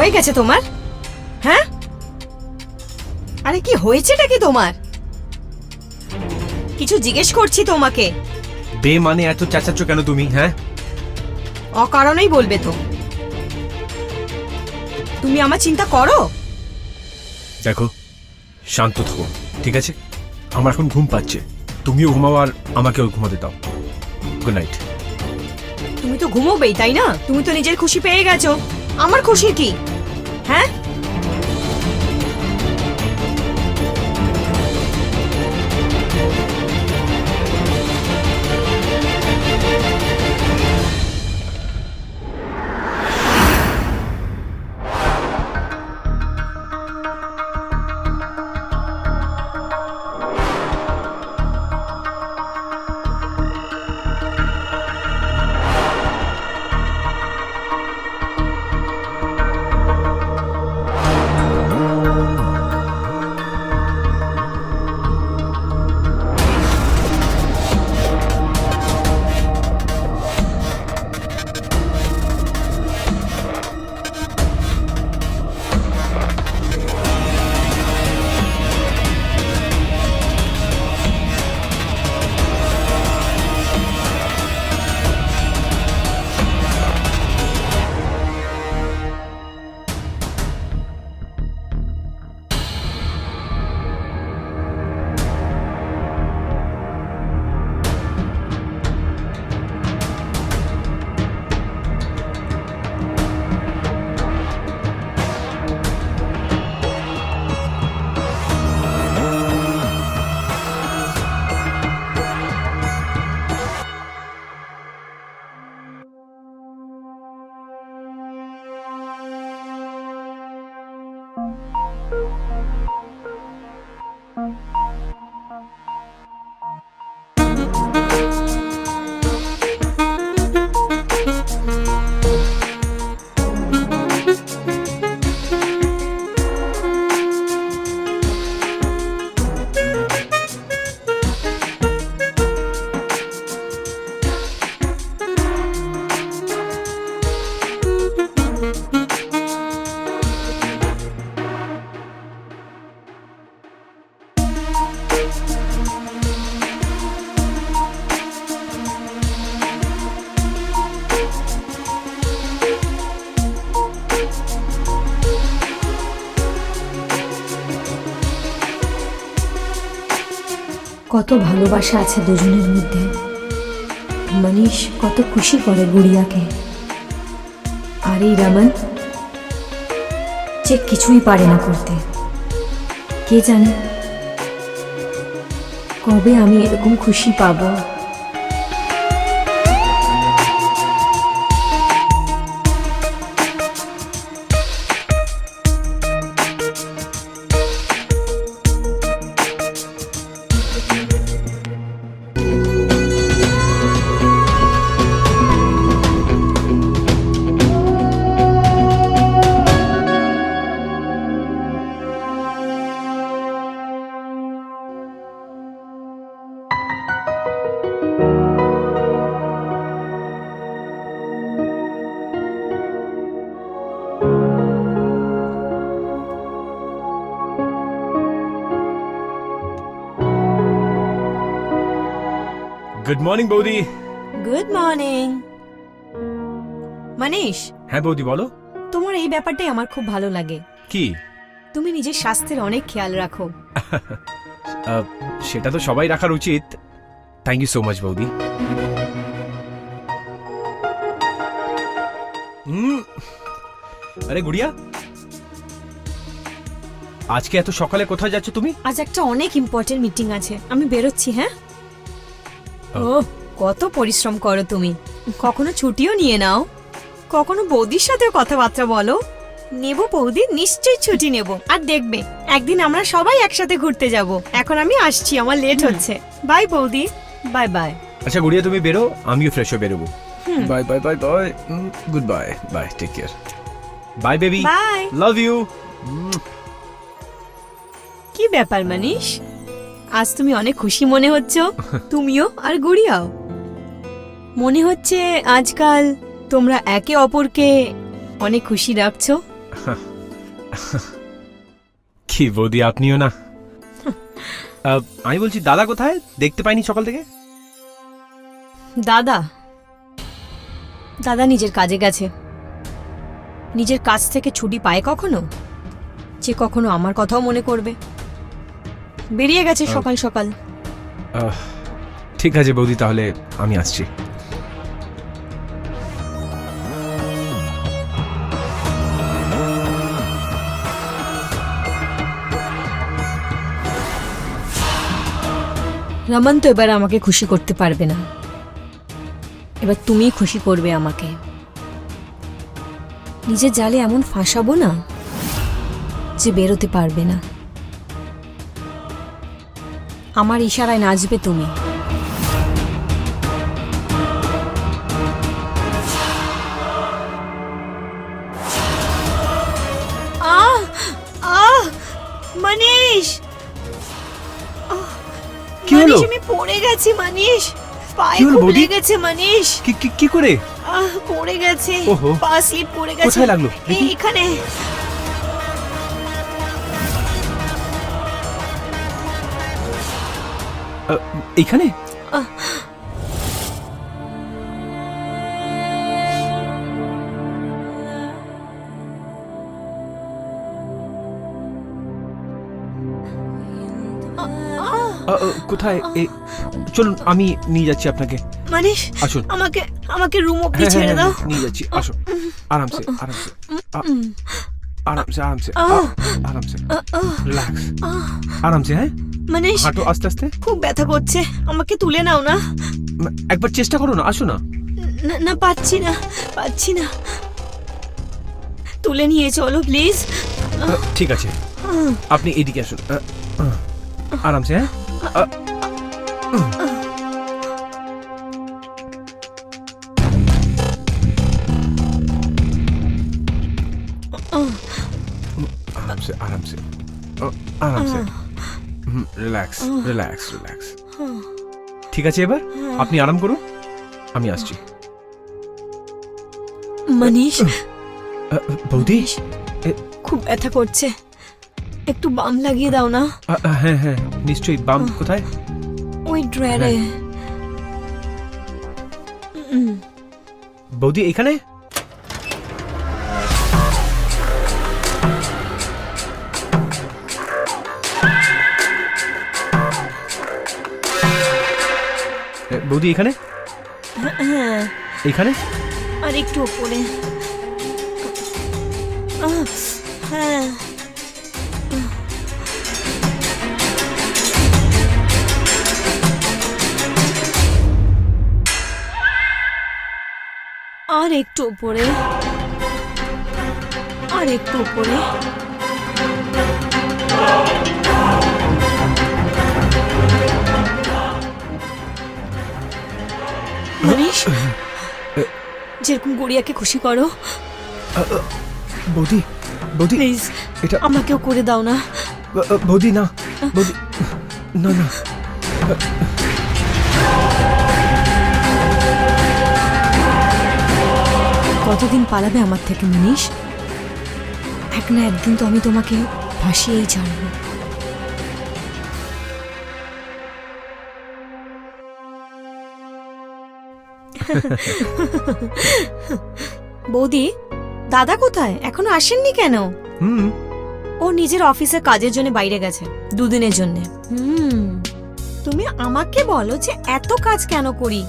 হয়ে গেছে তোমার? হ্যাঁ, আরে কি হয়েছেটা কি তোমার? কিছু জিজ্ঞেস করছি তোমাকে। বে মানে এত চেঁচাচ্ছ কেন তুমি? হ্যাঁ, অকারণেই বলবে তো। তুমি আমার চিন্তা করো? দেখো, শান্ত থাকো, ঠিক আছে? আমার এখন ঘুম পাচ্ছে, তুমিও ঘুমাও আর আমাকেও ঘুমাতে দাও। Good night. তুমি তো ঘুমোবেই, তাই না? তুমি তো নিজের খুশি পেয়ে গেছো, আমার খুশির কি? হ্যাঁ, কত ভালোবাসা আছে দুজনের মধ্যে। মনীষ কত খুশি করে গুড়িয়াকে, আর এই রমন যে কিছুই পারে না করতে। কে জানে কবে আমি এরকম খুশি পাবো। গুড মর্নিং বৌদি। Good morning. মনীষ, হ্যাঁ বৌদি, বলো। তোমার এই ব্যাপারটাই আমার খুব ভালো লাগে। কি? তুমি নিজের স্বাস্থ্যের অনেক খেয়াল রাখো। সেটা তো সবাই রাখার উচিত। থ্যাংক ইউ সো মাচ বৌদি। আরে গুড়িয়া, আজকে এত সকালে কোথায় যাচ্ছ তুমি? আজ একটা অনেক ইম্পর্টেন্ট মিটিং আছে, আমি বেরোচ্ছি। হ্যাঁ। ও, কত পরিশ্রম করো তুমি। কখনো ছুটিও নিয়ে নাও, কখনো বৌদির সাথেও কথাবার্তা বলো। নেব বৌদি, নিশ্চয়ই ছুটি নেব। আর দেখবে একদিন আমরা সবাই একসাথে ঘুরতে যাব। এখন আমি আসছি, আমার লেট হচ্ছে। বাই বৌদি। Bye bye. আচ্ছা গুড়িয়া, তুমি বেরো, আমিও ফ্রেশ হয়ে বেরোবো। Bye bye bye bye. Good bye bye, take care. Bye baby, bye. Love you. কি ব্যাপার মনীষ, আজ তুমি অনেক খুশি মনে হচ্ছে। তুমিও আর গুড়িয়াও। মনে হচ্ছে আজকাল তোমরা একে অপরকে অনেক খুশি রাখছো। কি বৌদি, আপনিও না? আমি বলছি দাদা কোথায়, দেখতে পাইনি সকাল থেকে। দাদা দাদা নিজের কাজে গেছে। নিজের কাজ থেকে ছুটি পায় কখনো যে কখনো আমার কথাও মনে করবে? বেরিয়ে গেছে সকাল সকাল। ঠিক আছে বৌদি, তাহলে আমি আসছি। রমন তো এবার আমাকে খুশি করতে পারবে না, এবার তুমিই খুশি করবে আমাকে। নিজের জালে এমন ফাঁসাবো না যে বেরোতে পারবে না। আমার ইশারায় নাচবে তুমি। আহ আহ মনীষ, কি হলো? মনীষ, আমি পড়ে গেছি মনীষ, পায়ে কি হলো খুব বৌদি? লেগেছে মনীষ। কি করে? পড়ে গেছে, ওহো। পা স্লিপ করে গেছে। কোথায় লাগলো? দেখি। এখানে। এইখানে? কোথায়? চলুন, আমি নিয়ে যাচ্ছি আপনাকে। মনীষ, আসুন। আমাকে রুম অব্দি ছেড়ে দাও। নিয়ে যাচ্ছি, আসুন। আরামসে আরামসে আরামসে আরামসে আরামসে, রিল্যাক্স, আরামসে। হ্যাঁ, মনীষ, হাঁটো আস্তে আস্তে। খুব ব্যথা করছে, আমাকে তুলে নাও না। একবার চেষ্টা করো না, আসো না। না, পাচ্ছি না। তুলে নিয়ে চলো প্লিজ। ঠিক আছে, আপনি এদিকে আসুন। আরামসে। হ্যাঁ, আরামসে আরামসে আরামসে, রিল্যাক্স রিল্যাক্স রিল্যাক্স। ঠিক আছে, এবার আপনি আরাম করুন, আমি আসছি। মনীষ, বৌদি, খুব ব্যথা করছে, একটু বাম লাগিয়ে দাও না। হ্যাঁ হ্যাঁ, নিশ্চয়ই। বাম কোথায়? ওই ড্রয়ারে। বৌদি, এখানে? বৌদি, এখানে? হ্যাঁ, এখানে? আর একটু উপরে। হ্যাঁ, আর একটু উপরে, আর একটু উপরে। মনীষ, যেরকম গুড়িয়াকে খুশি করো বৌদি, বৌদি, প্লিজ, এটা আমাকেও করে দাও না। বৌদি, না বৌদি, না না। কতদিন পালাবে আমার থেকে মনীষ? এক না একদিন তো আমি তোমাকে ভাসিয়েই ছাড়বো। বৌদি, দাদা কোথায়? এখনো আসেননি কেন? ও নিজের অফিসের কাজের জন্য বাইরে গেছে, দুদিনের জন্য। তুমি আমাকে বলো যে এত কাজ কেন করি?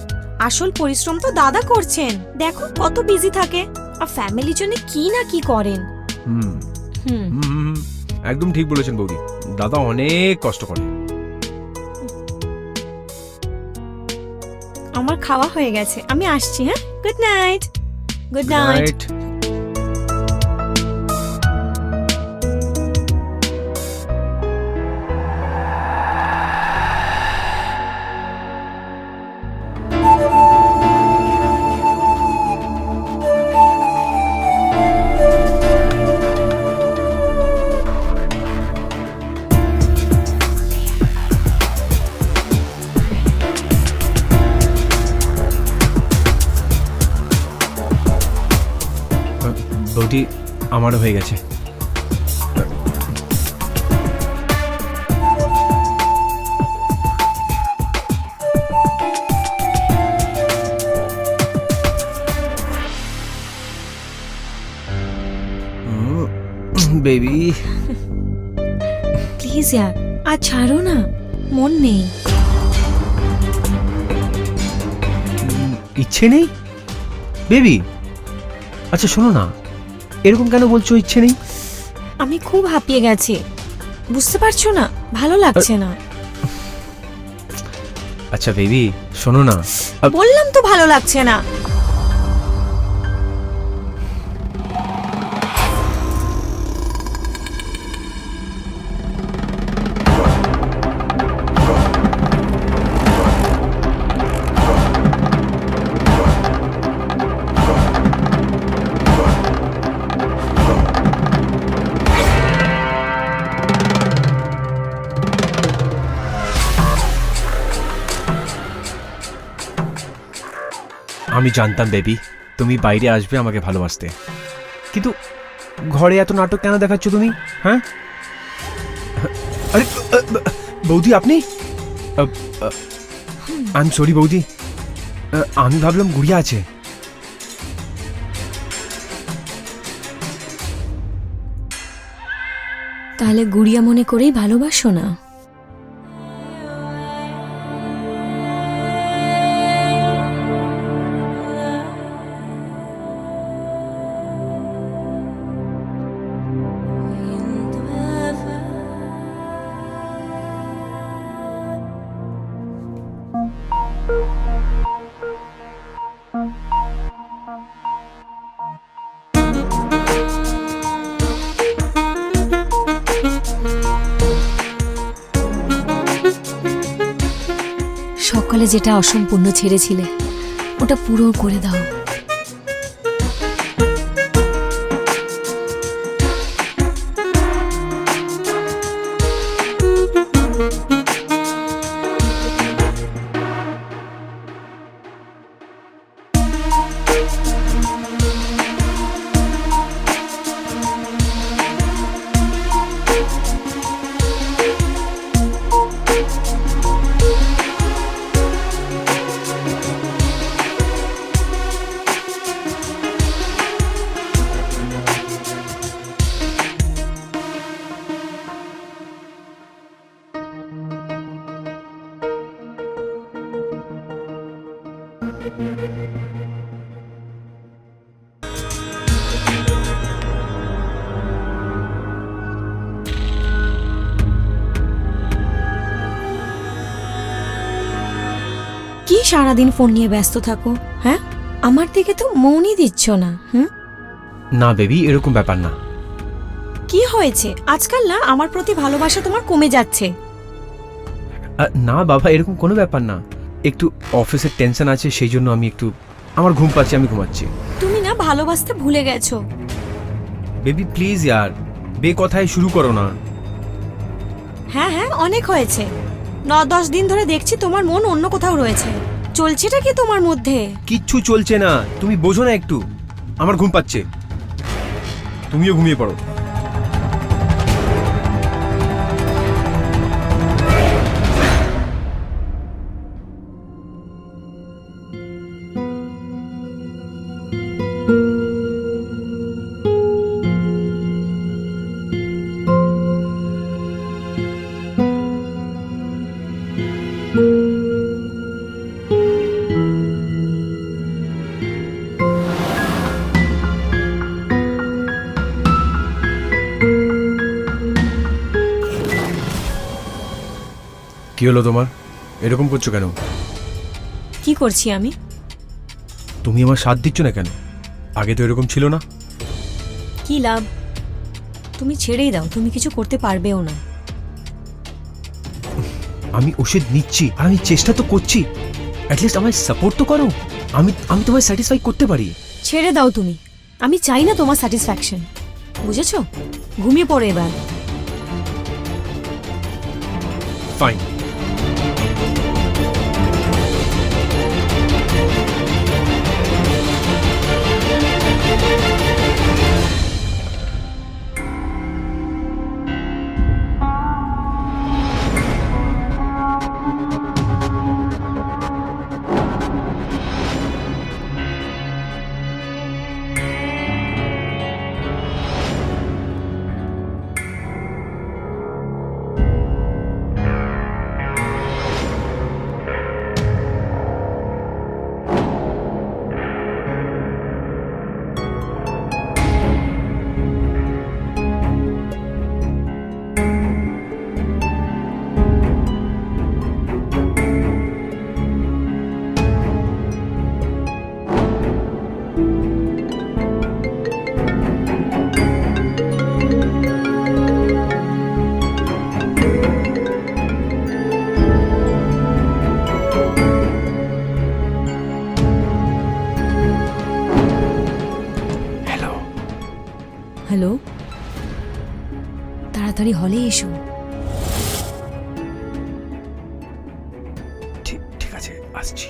আসল পরিশ্রম তো দাদা করছেন, দেখো কত বিজি থাকে, আর ফ্যামিলির জন্য কি না কি করেন। একদম ঠিক বলেছেন বৌদি, দাদা অনেক কষ্ট করে। আমার খাওয়া হয়ে গেছে, আমি আসছি। হ্যাঁ, গুড নাইট। Good night. বৌদি, আমারও হয়ে গেছে। বেবি প্লিজ यार আজ ছাড়ো না, মন নেই। ইচ্ছে নেই বেবি? আচ্ছা শোনো না, এরকম কেন বলছো ইচ্ছে নেই? আমি খুব হাঁপিয়ে গেছি, বুঝতে পারছো না? ভালো লাগছে না। আচ্ছা বেবি শোনো না, বললাম তো ভালো লাগছে না। আমি জানতাম বেবি তুমি বাইরে আসবে আমাকে ভালোবাসতে, কিন্তু ঘরে এত নাটক কেন দেখাচ্ছ তুমি? হ্যাঁ আরে বৌদি আপনি? আই এম সরি বৌদি, আমি ভাবলাম গুড়িয়া আছে। তাহলে গুড়িয়া মনে করেই ভালোবাসো না? সকালে যেটা অসম্পূর্ণ ছেড়েছিলে ওটা পুরো করে দাও। কি সারাদিন ফোন নিয়ে ব্যস্ত থাকো? হ্যাঁ, আমার দিকে তো মনই দিচ্ছ না। না বেবি এরকম ব্যাপার না। কি হয়েছে? আজকাল না আমার প্রতি ভালোবাসা তোমার কমে যাচ্ছে। না বাবা এরকম কোনো ব্যাপার না, একটু অফিসের টেনশন আছে সেই জন্য আমি একটু, আমার ঘুম পাচ্ছে আমি ঘুমাচ্ছি। তুমি না ভালোবাসতে ভুলে গেছো। বেবি প্লিজ ইয়ার, বে কথায় শুরু করো না। হ্যাঁ হ্যাঁ অনেক হয়েছে, 9-10 দিন ধরে দেখছি তোমার মন অন্য কোথাও রয়েছে। চলছেটা কি তোমার মধ্যে? কিচ্ছু চলছে না, তুমি বোঝো না একটু। আমার ঘুম পাচ্ছে, তুমিও ঘুমিয়ে পড়ো। কি হলো তোমার, এরকম করছো কেন? কি করছি আমি? তুমি আমার সাথ দিচ্ছ না কেন? আগে তো এরকম ছিল না। কি লাভ? তুমি ছেড়েই দাও, তুমি কিছু করতে পারবেও না। আমি ওষুধ নিচ্ছি আর আমি চেষ্টা তো করছি, অ্যাটলিস্ট আমায় সাপোর্ট তো করো। আমি আমি তোমায় স্যাটিসফাই করতে পারি। ছেড়ে দাও তুমি, আমি চাই না তোমার স্যাটিসফ্যাকশন, বুঝেছো? ঘুমিয়ে পড়ো এবার। ফাইন। তাড়াতাড়ি হলে এসো। ঠিক ঠিক আছে, আসছি।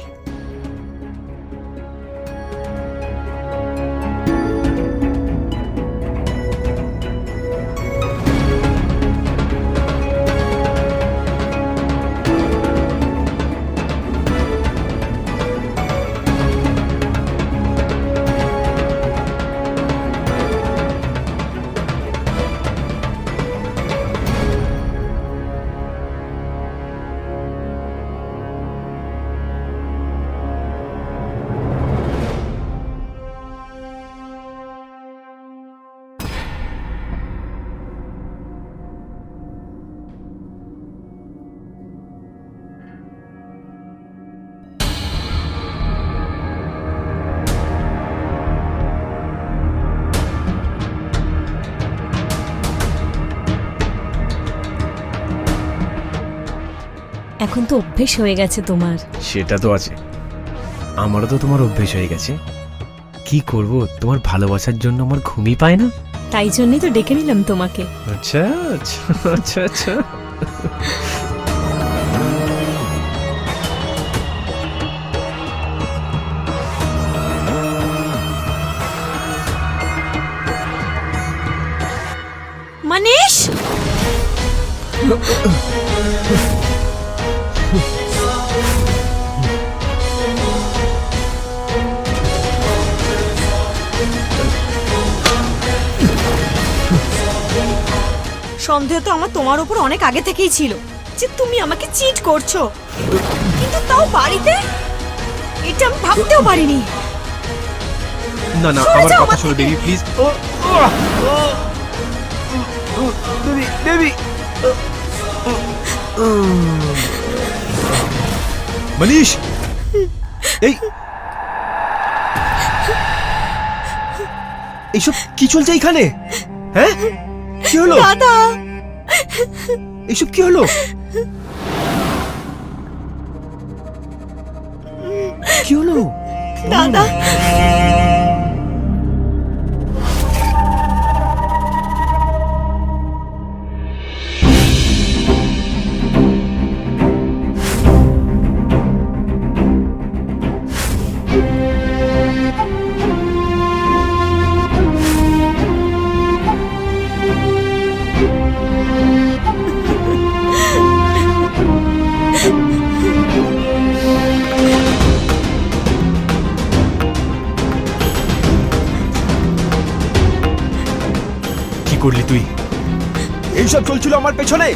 এখন তো অভ্যেস হয়ে গেছে তোমার। সেটা তো আছে, আমারও তো তোমার অভ্যেস হয়ে গেছে। কি করব, তোমার ভালোবাসার জন্য আমার ঘুমই পায় না। তাই জন্যই তো ডেকে নিলাম তোমাকে। আচ্ছা আচ্ছা আচ্ছা আচ্ছা। মনীষ, সন্দেহ তো আমার তোমার উপর অনেক আগে থেকেই ছিল যে তুমি আমাকে চিট করছো, কিন্তু তাও বাড়িতে, এটা আমি ভাবতেও পারিনি। না না, সরে আমার যাও কথা আমার শোনো থেকে। দেবী, প্লিজ। দেবী দেবী, মনীষ, এই এইসব কি চলছে এখানে? হ্যাঁ, কি হলো? দাদা, এইসব কি হলো? কি হলো? দাদা, কি করলি তুই? এইসব চলছিল আমার পেছনে।